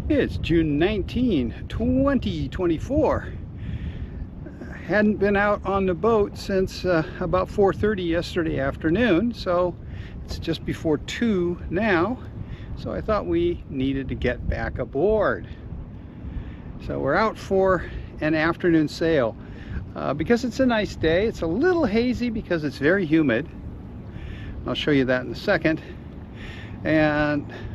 It's June 19, 2024. Hadn't been out on the boat since about 4:30 yesterday afternoon, so it's just before 2 now. So I thought we needed to get back aboard. So we're out for an afternoon sail. Because it's a nice day, it's a little hazy because it's very humid. I'll show you that in a second.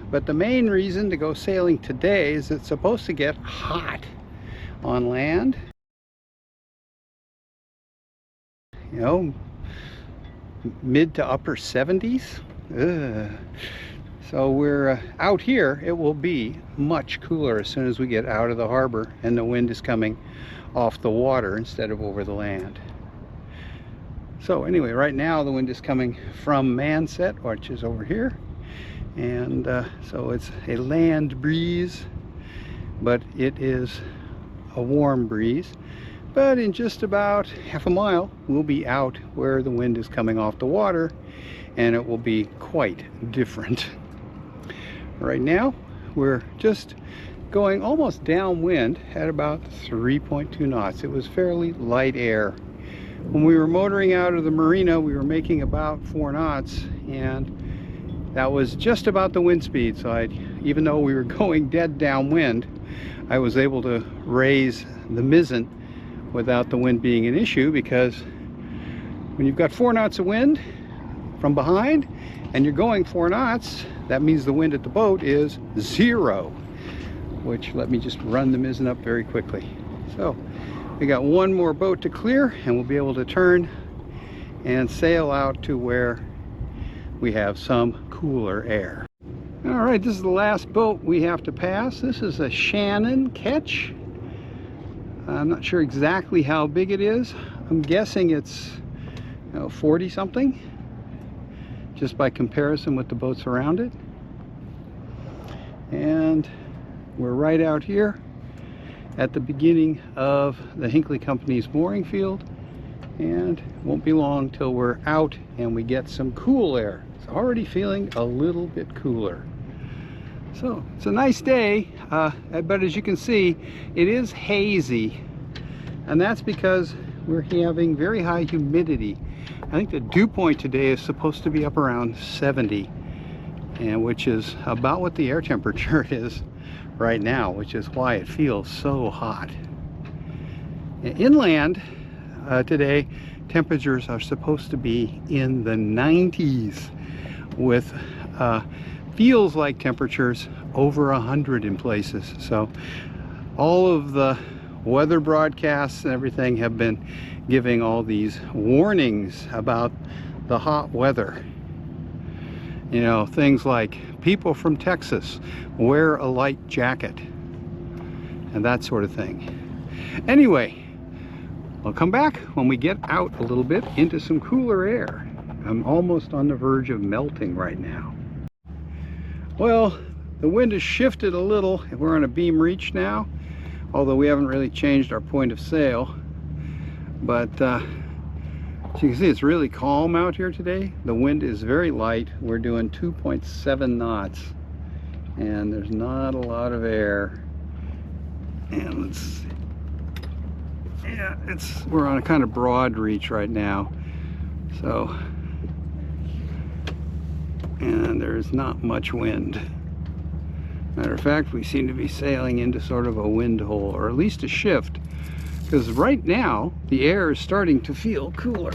But the main reason to go sailing today is it's supposed to get hot on land. You know, mid to upper 70s. Ugh. So we're out here. It will be much cooler as soon as we get out of the harbor and the wind is coming off the water instead of over the land. So anyway, right now the wind is coming from Manset, which is over here. And so it's a land breeze, but it is a warm breeze. But in just about half a mile, we'll be out where the wind is coming off the water, and it will be quite different. Right now, we're just going almost downwind at about 3.2 knots. It was fairly light air. When we were motoring out of the marina, we were making about 4 knots, and that was just about the wind speed. So even though we were going dead downwind, I was able to raise the mizzen without the wind being an issue, because when you've got 4 knots of wind from behind and you're going 4 knots, that means the wind at the boat is 0, which, let me just run the mizzen up very quickly. So we got one more boat to clear and we'll be able to turn and sail out to where we have some cooler air. All right, this is the last boat we have to pass. This is a Shannon ketch. I'm not sure exactly how big it is. I'm guessing it's 40 something, just by comparison with the boats around it. And we're right out here at the beginning of the Hinckley Company's mooring field, and it won't be long till we're out and we get some cool air. It's already feeling a little bit cooler. So it's a nice day, but as you can see, it is hazy, and that's because we're having very high humidity. I think the dew point today is supposed to be up around 70, and which is about what the air temperature is right now, which is why it feels so hot. Inland today, temperatures are supposed to be in the 90s with feels like temperatures over 100 in places. So all of the weather broadcasts and everything have been giving all these warnings about the hot weather. You know, things like people from Texas, wear a light jacket, and that sort of thing. Anyway, we'll come back when we get out a little bit into some cooler air. I'm almost on the verge of melting right now. Well, the wind has shifted a little. We're on a beam reach now, although we haven't really changed our point of sail. But as you can see, it's really calm out here today. The wind is very light. We're doing 2.7 knots, and there's not a lot of air. And we're on a kind of broad reach right now. So, and there's not much wind. Matter of fact, we seem to be sailing into sort of a wind hole, or at least a shift, because right now the air is starting to feel cooler.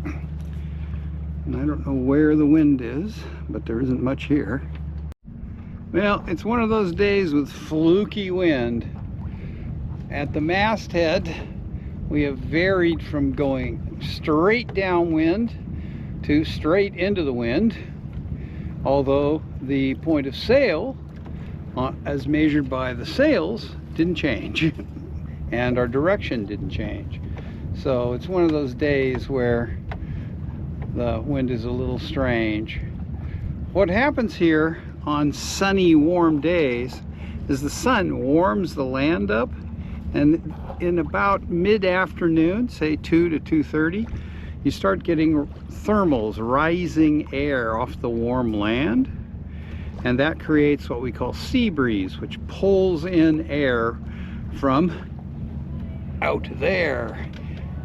And I don't know where the wind is, but there isn't much here. Well, it's one of those days with fluky wind. At the masthead, we have varied from going straight downwind to straight into the wind, although the point of sail, as measured by the sails, didn't change, and our direction didn't change. So it's one of those days where the wind is a little strange. What happens here on sunny, warm days is the sun warms the land up, and in about mid-afternoon, say 2 to 2:30, you start getting thermals, rising air off the warm land, and that creates what we call sea breeze, which pulls in air from out there.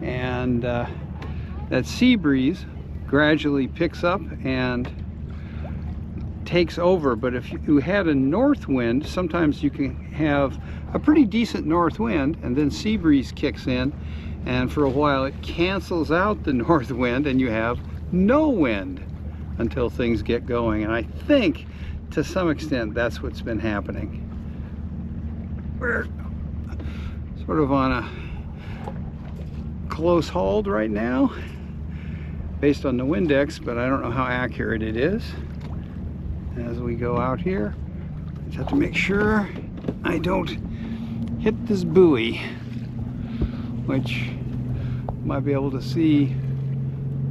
And that sea breeze gradually picks up and takes over. But if you had a north wind, sometimes you can have a pretty decent north wind and then sea breeze kicks in, and for a while it cancels out the north wind and you have no wind until things get going. And I think to some extent that's what's been happening. We're sort of on a close hold right now based on the Windex, but I don't know how accurate it is. As we go out here, I just have to make sure I don't hit this buoy, which you might be able to see.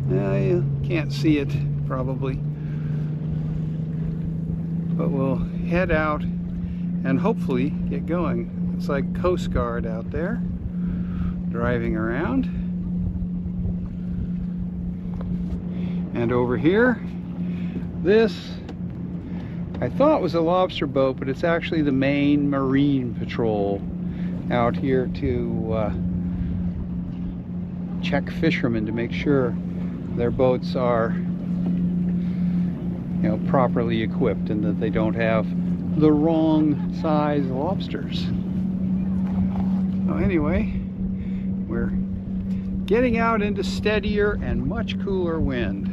You can't see it probably, but we'll head out and hopefully get going. It's like Coast Guard out there driving around. And over here, this I thought was a lobster boat, but it's actually the Maine Marine Patrol out here to check fishermen to make sure their boats are, you know, properly equipped and that they don't have the wrong size lobsters. So anyway, we're getting out into steadier and much cooler wind.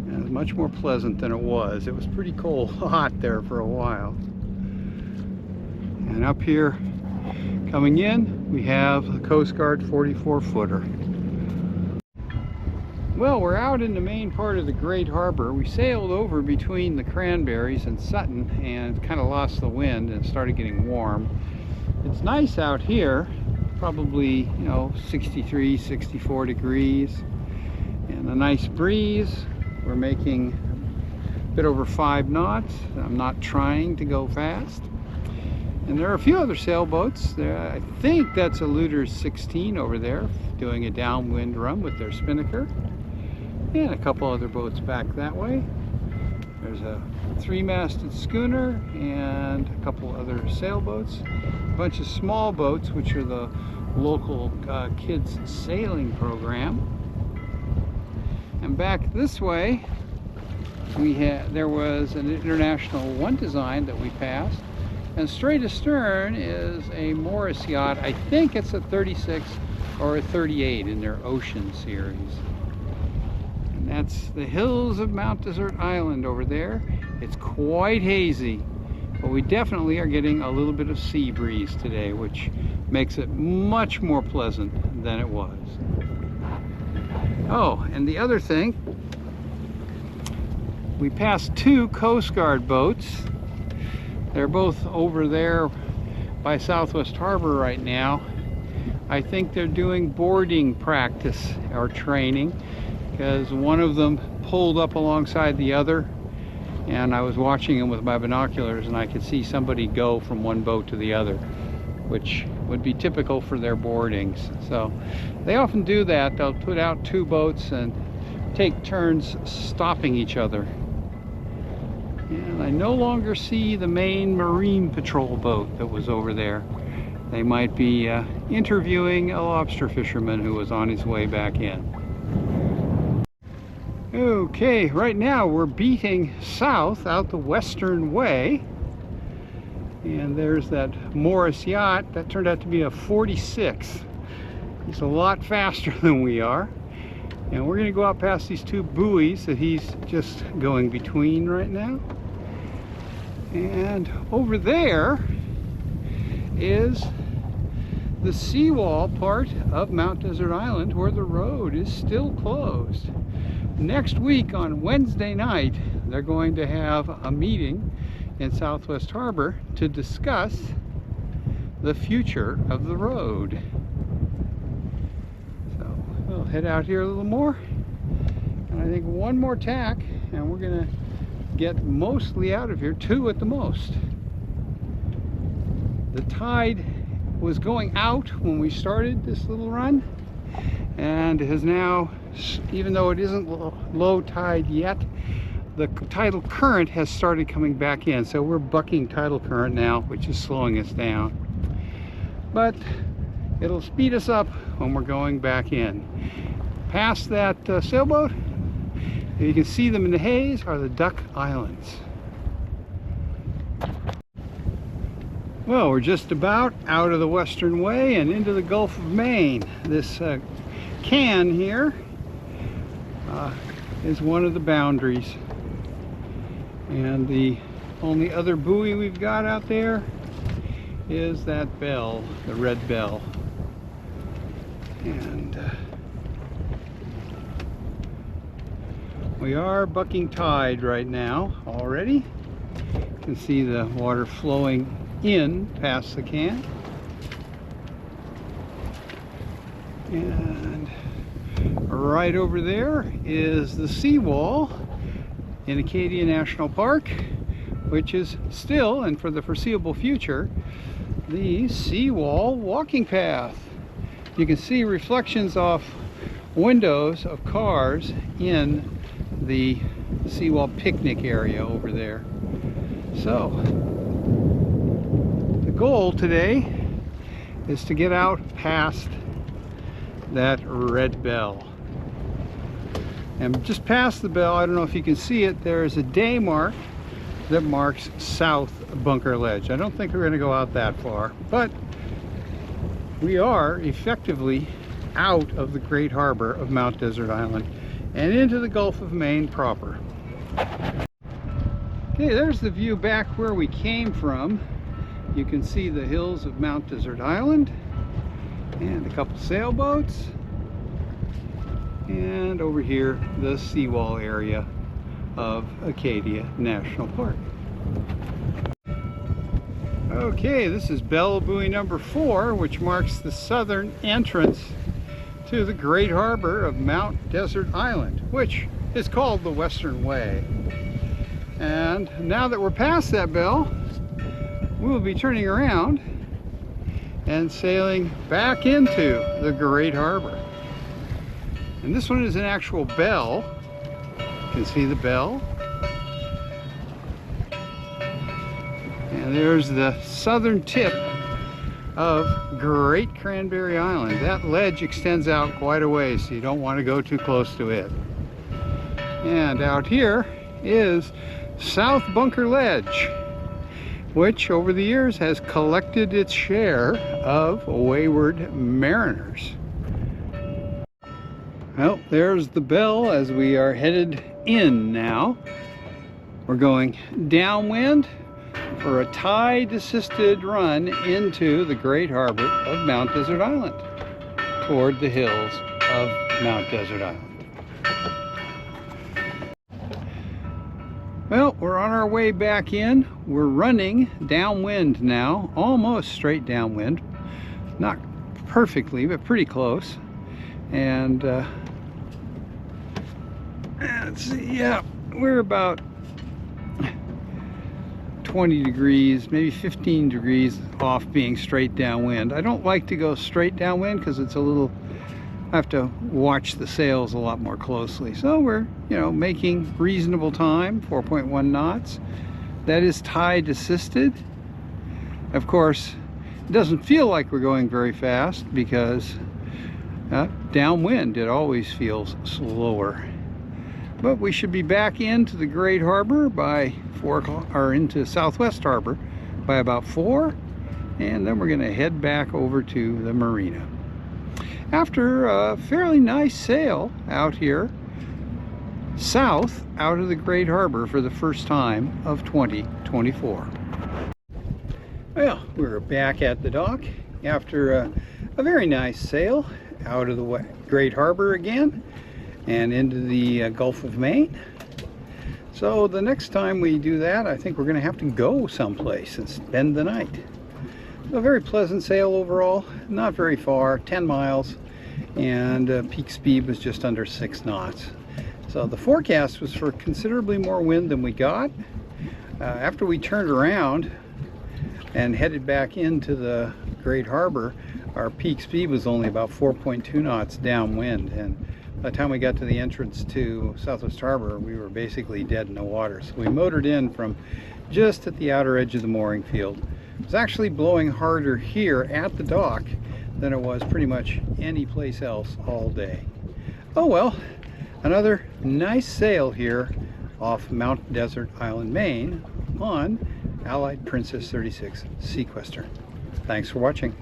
And it's much more pleasant than it was. It was pretty cold, hot there for a while. And up here, coming in, we have the Coast Guard 44-footer. Well, we're out in the main part of the Great Harbor. We sailed over between the Cranberries and Sutton and kind of lost the wind and started getting warm. It's nice out here, probably, you know, 63, 64 degrees, and a nice breeze. We're making a bit over 5 knots. I'm not trying to go fast. And there are a few other sailboats. I think that's a Luder's 16 over there doing a downwind run with their spinnaker. And a couple other boats back that way. There's a 3-masted schooner and a couple other sailboats. A bunch of small boats, which are the local kids sailing program. And back this way, there was an International 1 design that we passed. And straight astern is a Morris yacht. I think it's a 36 or a 38 in their Ocean series. And that's the hills of Mount Desert Island over there. It's quite hazy, but we definitely are getting a little bit of sea breeze today, which makes it much more pleasant than it was. Oh, and the other thing, we passed 2 Coast Guard boats. They're both over there by Southwest Harbor right now. I think they're doing boarding practice or training, because one of them pulled up alongside the other, and I was watching them with my binoculars and I could see somebody go from one boat to the other, which would be typical for their boardings. So they often do that. They'll put out 2 boats and take turns stopping each other. And I no longer see the Maine Marine Patrol boat that was over there. They might be interviewing a lobster fisherman who was on his way back in. Okay, right now we're beating south out the western way. And there's that Morris yacht. That turned out to be a 46. He's a lot faster than we are. And we're going to go out past these 2 buoys that he's just going between right now. And over there is the seawall part of Mount Desert Island, where the road is still closed. Next week on Wednesday night, they're going to have a meeting in Southwest Harbor to discuss the future of the road. So we'll head out here a little more, and I think one more tack and we're gonna get mostly out of here, 2 at the most. The tide was going out when we started this little run, and has now, even though it isn't low tide yet, the tidal current has started coming back in, so we're bucking tidal current now, which is slowing us down. But it'll speed us up when we're going back in. Past that sailboat, you can see them in the haze, are the Duck Islands. Well, we're just about out of the Western Way and into the Gulf of Maine. This can here is one of the boundaries. And the only other buoy we've got out there is that bell, the red bell. And we are bucking tide right now already. You can see the water flowing in past the can. And right over there is the seawall in Acadia National Park, which is still, and for the foreseeable future, the seawall walking path. You can see reflections off windows of cars in the seawall picnic area over there. So, the goal today is to get out past that red bell. And just past the bell, I don't know if you can see it, there is a day mark that marks South Bunker Ledge. I don't think we're going to go out that far, but we are effectively out of the Great Harbor of Mount Desert Island and into the Gulf of Maine proper. Okay, there's the view back where we came from. You can see the hills of Mount Desert Island and a couple sailboats. And over here, the seawall area of Acadia National Park. Okay, this is bell buoy number 4, which marks the southern entrance to the Great Harbor of Mount Desert Island, which is called the Western Way. And now that we're past that bell, we will be turning around and sailing back into the Great Harbor. And this one is an actual bell. You can see the bell. And there's the southern tip of Great Cranberry Island. That ledge extends out quite a ways, so you don't want to go too close to it. And out here is South Bunker Ledge, which over the years has collected its share of wayward mariners. Well, there's the bell as we are headed in now. We're going downwind for a tide-assisted run into the Great Harbor of Mount Desert Island, toward the hills of Mount Desert Island. Well, we're on our way back in. We're running downwind now, almost straight downwind. Not perfectly, but pretty close. And let's see, yeah, we're about 20 degrees, maybe 15 degrees off being straight downwind. I don't like to go straight downwind because it's a little, I have to watch the sails a lot more closely. So we're, making reasonable time, 4.1 knots. That is tide assisted. Of course, it doesn't feel like we're going very fast because downwind, it always feels slower. But we should be back into the Great Harbor by 4 o'clock, or into Southwest Harbor by about 4, and then we're going to head back over to the marina. After a fairly nice sail out here, south out of the Great Harbor for the first time of 2024. Well, we're back at the dock after a very nice sail out of the Great Harbor again and into the Gulf of Maine. So the next time we do that, I think we're going to have to go someplace and spend the night. A very pleasant sail overall, not very far, 10 miles, and peak speed was just under 6 knots. So the forecast was for considerably more wind than we got. After we turned around and headed back into the Great Harbor, our peak speed was only about 4.2 knots downwind, and By the time we got to the entrance to Southwest Harbor, we were basically dead in the water. So we motored in from just at the outer edge of the mooring field. It was actually blowing harder here at the dock than it was pretty much any place else all day. Oh well, another nice sail here off Mount Desert Island, Maine on Allied Princess 36 Seaquestor. Thanks for watching.